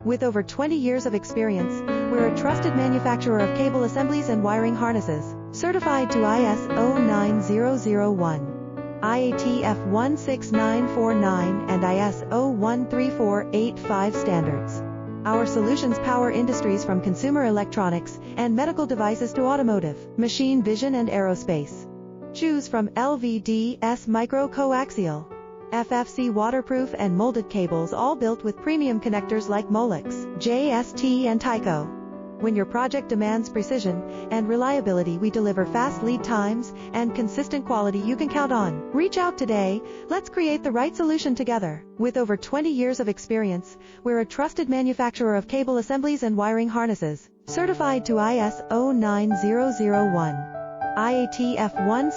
With over 20 years of experience, we're a trusted manufacturer of cable assemblies and wiring harnesses, certified to ISO 9001, IATF 16949 and ISO 13485 standards. Our solutions power industries from consumer electronics and medical devices to automotive, machine vision and aerospace. Choose from LVDS micro-coaxial, FFC waterproof and molded cables, all built with premium connectors like Molex, JST and Tyco. When your project demands precision and reliability, we deliver fast lead times and consistent quality you can count on. Reach out today. Let's create the right solution together. With over 20 years of experience, we're a trusted manufacturer of cable assemblies and wiring harnesses, certified to ISO 9001, IATF 1